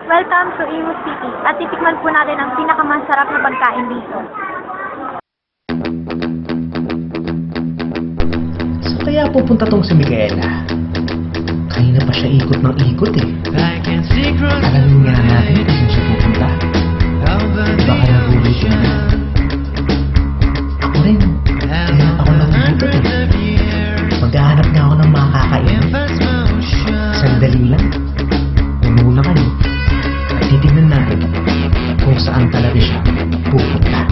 Welcome to Imus City at titikman po natin ang pinakamasarap na pagkain dito. So kaya pupunta tong si Micaela? Kanina pa siya ikot ng ikot eh. Alamin nga natin kung saan siya pupunta. Baka nagulit siya. Ako rin. Kaya ako nagulit eh. Maghahanap nga ako ng mga kakain. Sandali lang. Puno naman eh. Titignan natin kung saan talaga siya pupunta.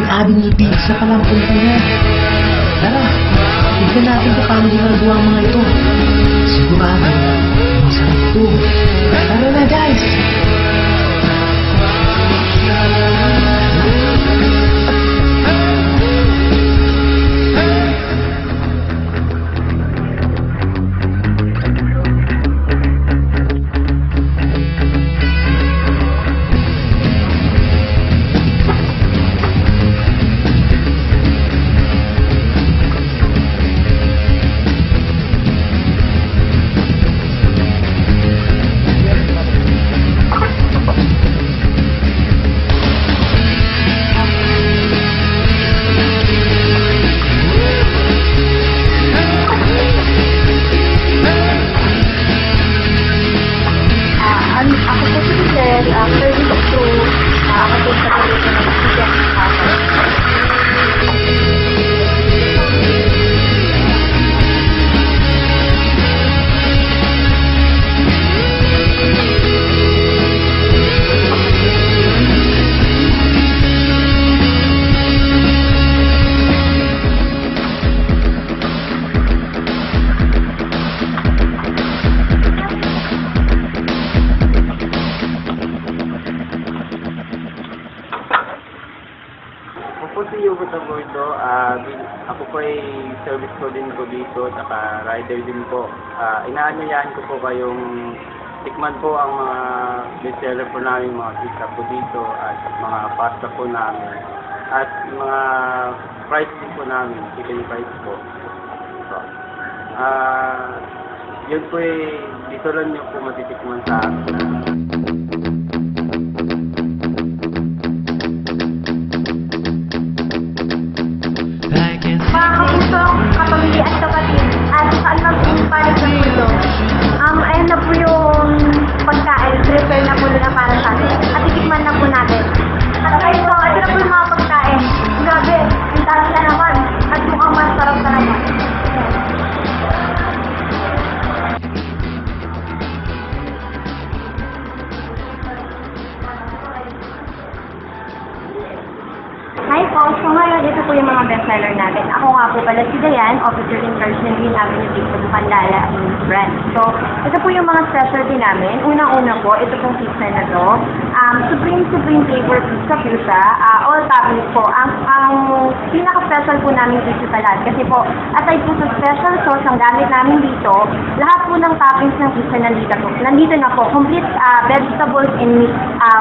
Avenue Pizza pa lang punta niya. Tara, tignan natin kung paano ginagawa ang mga ito. Sigurado, masarap ito. Tara na guys! Ako po ay service ko din po dito, saka rider din po. Inaanyayahan ko po kayong tikman po ang mga bestseller po namin, mga pizza po dito, at mga pasta po namin. At mga price din po namin, chicken price po. Yun po ay dito lang nyo po matitikman sa akin. Kapamilya at kapatid at saan magpapalit ng mundo. Ayun na po yung pagkain, prepare na po na para sa atin. At itikman na po natin. At ayun po, ito na po yung mga pagkain. Grabe, ang dami na naman. At mukhang masarap na naman. Hi po, so ngayon ito po yung mga bestseller natin. Ako nga po pala si Dayan, officer in charge ng Green Avenue Pizza Pandala brand. So, ito po yung mga specialty namin. Unang-una po, ito pong pizza na to. Supreme flavor pizza. All toppings po. Ang pinaka-special po namin dito sa lahat. Kasi po, aside po sa special sauce ang gamit namin dito, lahat po ng toppings ng pizza nandito na po. Complete vegetables and meat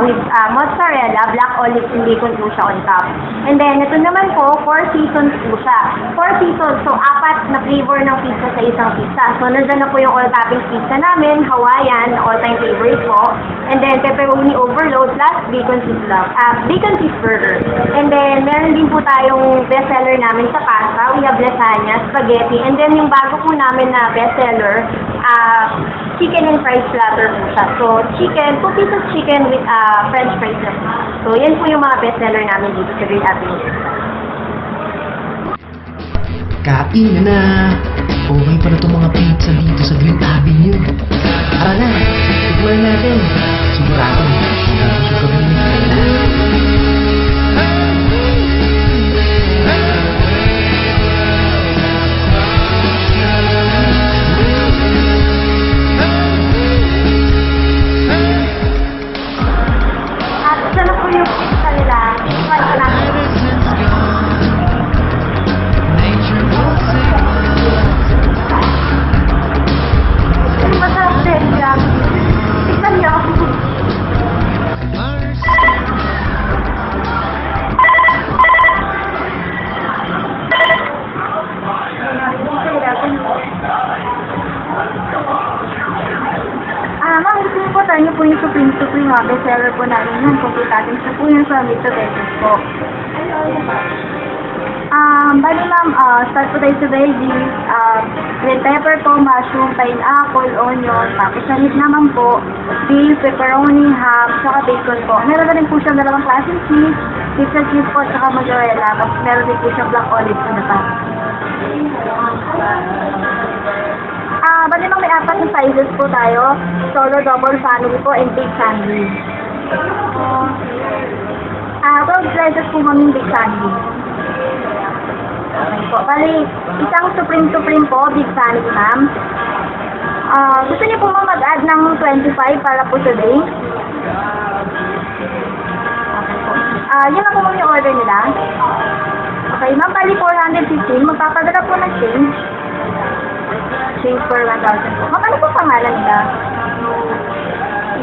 with mozzarella, black olives, and bacon po siya on top. And then, ito naman po, 4 seasons po siya. 4 seasons, so 4 na flavor ng pizza sa isang pizza. So, nandyan na po yung all-toppings pizza namin, Hawaiian, all-time favorite po. And then, pepperoni overload, plus bacon cheeseburger. And then, meron din po tayong bestseller namin sa pasta. We have lasagna, spaghetti, and then yung bago po namin na bestseller, chicken and fries platter po siya. So, 2 pieces chicken with french fries na po. So, yan po yung mga bestseller namin dito sa Green Avenue. Kain na! Okay pa na itong mga pizza dito sa Green Avenue. Tara na! Tignan natin! Sigurado, gusto kami ni Kayla. At isa na po yung pizza nila. Ito lang. Masarap din siya. Tignan niyo. Ma'am, gusto niyo po tayo niyo po yung Supreme bestseller po namin yan. Complete natin siya po yung sa Mr. Vegas po. Bali ma'am, start po tayo sa veggies, red pepper po, mushroom, pineapple, onion, tapos sa meat naman po, beef, pepperoni, ham, saka bacon po. Meron na rin po siyang dalawang klaseng cheese, pizza cheese po, saka mozzarella, tapos meron din po siyang black olive na naman. Bali ma'am, may 4 na sizes po tayo, solo, double, family po, and big family. 12 slices po kami big family. Okay po. Bali, isang supreme po, big family, ma'am. Gusto niyo po mag-add ng 25 para po today? Okay po. Yun lang po ma'am yung order nila. Okay, ma'am, bali 415. Magpapadala po ng change. Change for 1,000 po. Ma'am, ano po pangalan nila?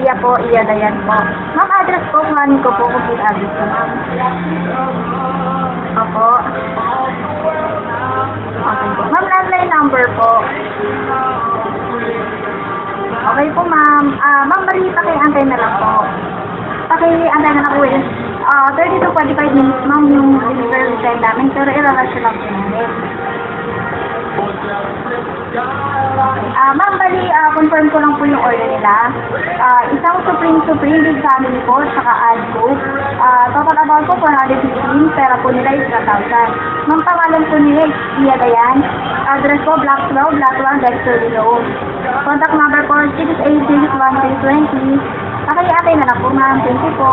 Iya po, Iya Dayan po. Ma'am, address po, kuhanin ko po kung yung address ko, ma'am. Opo. Okay po. Ma'am, landline number po. Okay po, ma'am. Ma'am, bali, pakiantay na lang po. Pakiantay na lang po yun. 30 to 45 minutes, ma'am, yung delivery time namin. Pero i-rush lang po namin. Ma'am, bali, confirm ko lang po yung order nila. Isang Supreme Big Family po, saka add coke. Total amount po 415, pera po nila is 1,000. Ma'am, pangalan po nila is Iya Dayan. Address po, Blackflow, Dexter Road. Contact number po, 686-1320. Pakiatay na lang po, ma'am. Thank you po.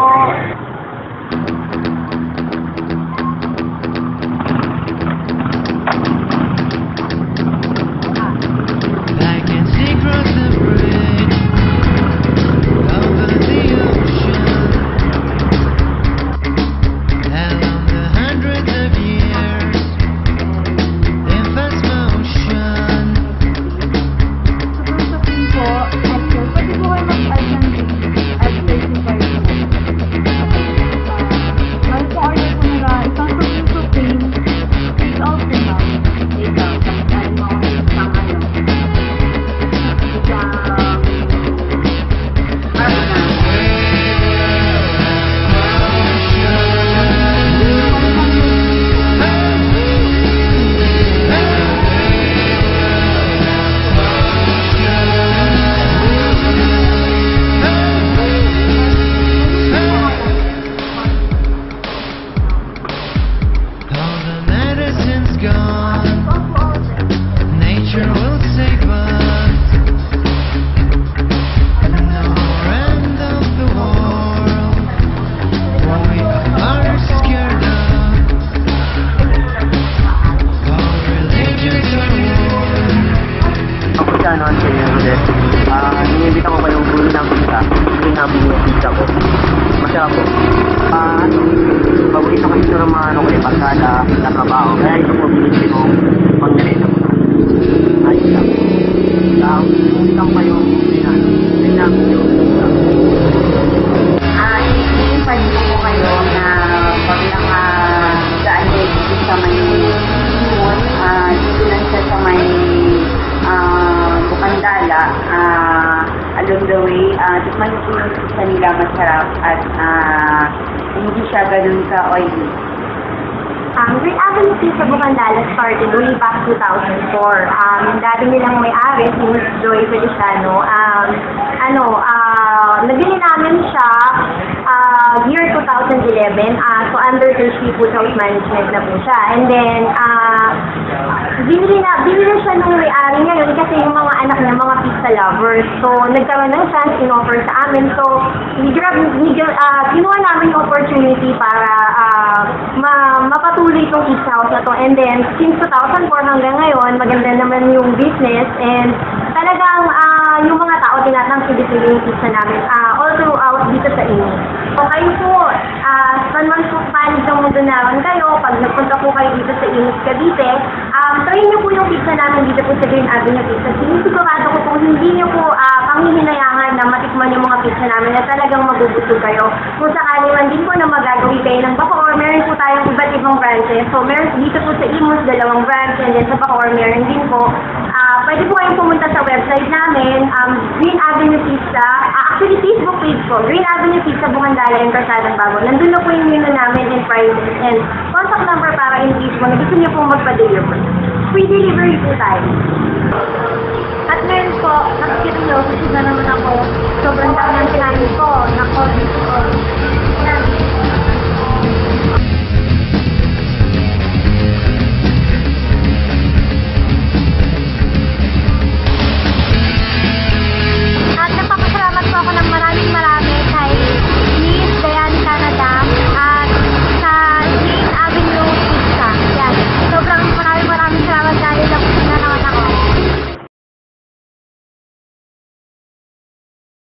Inimbita ko kayong bulo ng pizza. Hindi namin yung pizza ko. Masarap po. Paborito kasi ito ng mga pagkada, sa trabaho. Kaya ito po binili ko pag-nalita ko. Ayos lang. Utang pa yung hindi namin yung pizza. Pwede po kayo na pag lang masarap at hindi siya ganun ka-oily. Green Avenue Pizza Bukandala started way back 2004. Dati nilang may-ari, si Ms. Joy Feliciano. Nabili namin siya year 2011. So under the Seafood House Management na po siya. And then, binili siya nung may-ari ngayon kasi yung mga anak niya, mga pizza lovers. So, nagkaroon ng chance, in-offer sa amin. So, ginawa namin yung opportunity para mapatuloy itong pizza house na to. And then, since 2004 hanggang ngayon, maganda naman yung business. And talagang yung mga tao tinatangkilik yung pizza namin all throughout dito sa inyo. So, kayo po, saan man po panig ng mundo naman kayo, pag nagpunta po kayo dito sa Imus, Cavite, try niyo po yung pizza namin dito po sa Green Avenue Pizza. Sinisigurado ko po hindi niyo po panghihinayangan na matikman yung mga pizza namin na talagang magubusog kayo. Kung sakali man din po na magagawin kayo ng Bacoor, meron po tayong iba't ibang branches. So, meron dito po sa Imus, 2 branch, and then sa Bacoor, meron din po. Pwede po kayong pumunta sa website namin, Green Avenue Pizza. Actually, Facebook page po, Green Avenue Pizza, Bukandala, and Barsadang Bago. Nandun na po yung menu namin and prices and contact number para in case po na gusto niyo pong magpa-deliver. Free delivery po tayo. At ngayon po, nakikita niyo, kasi na naman ako, sobrang dami ang kinain ko.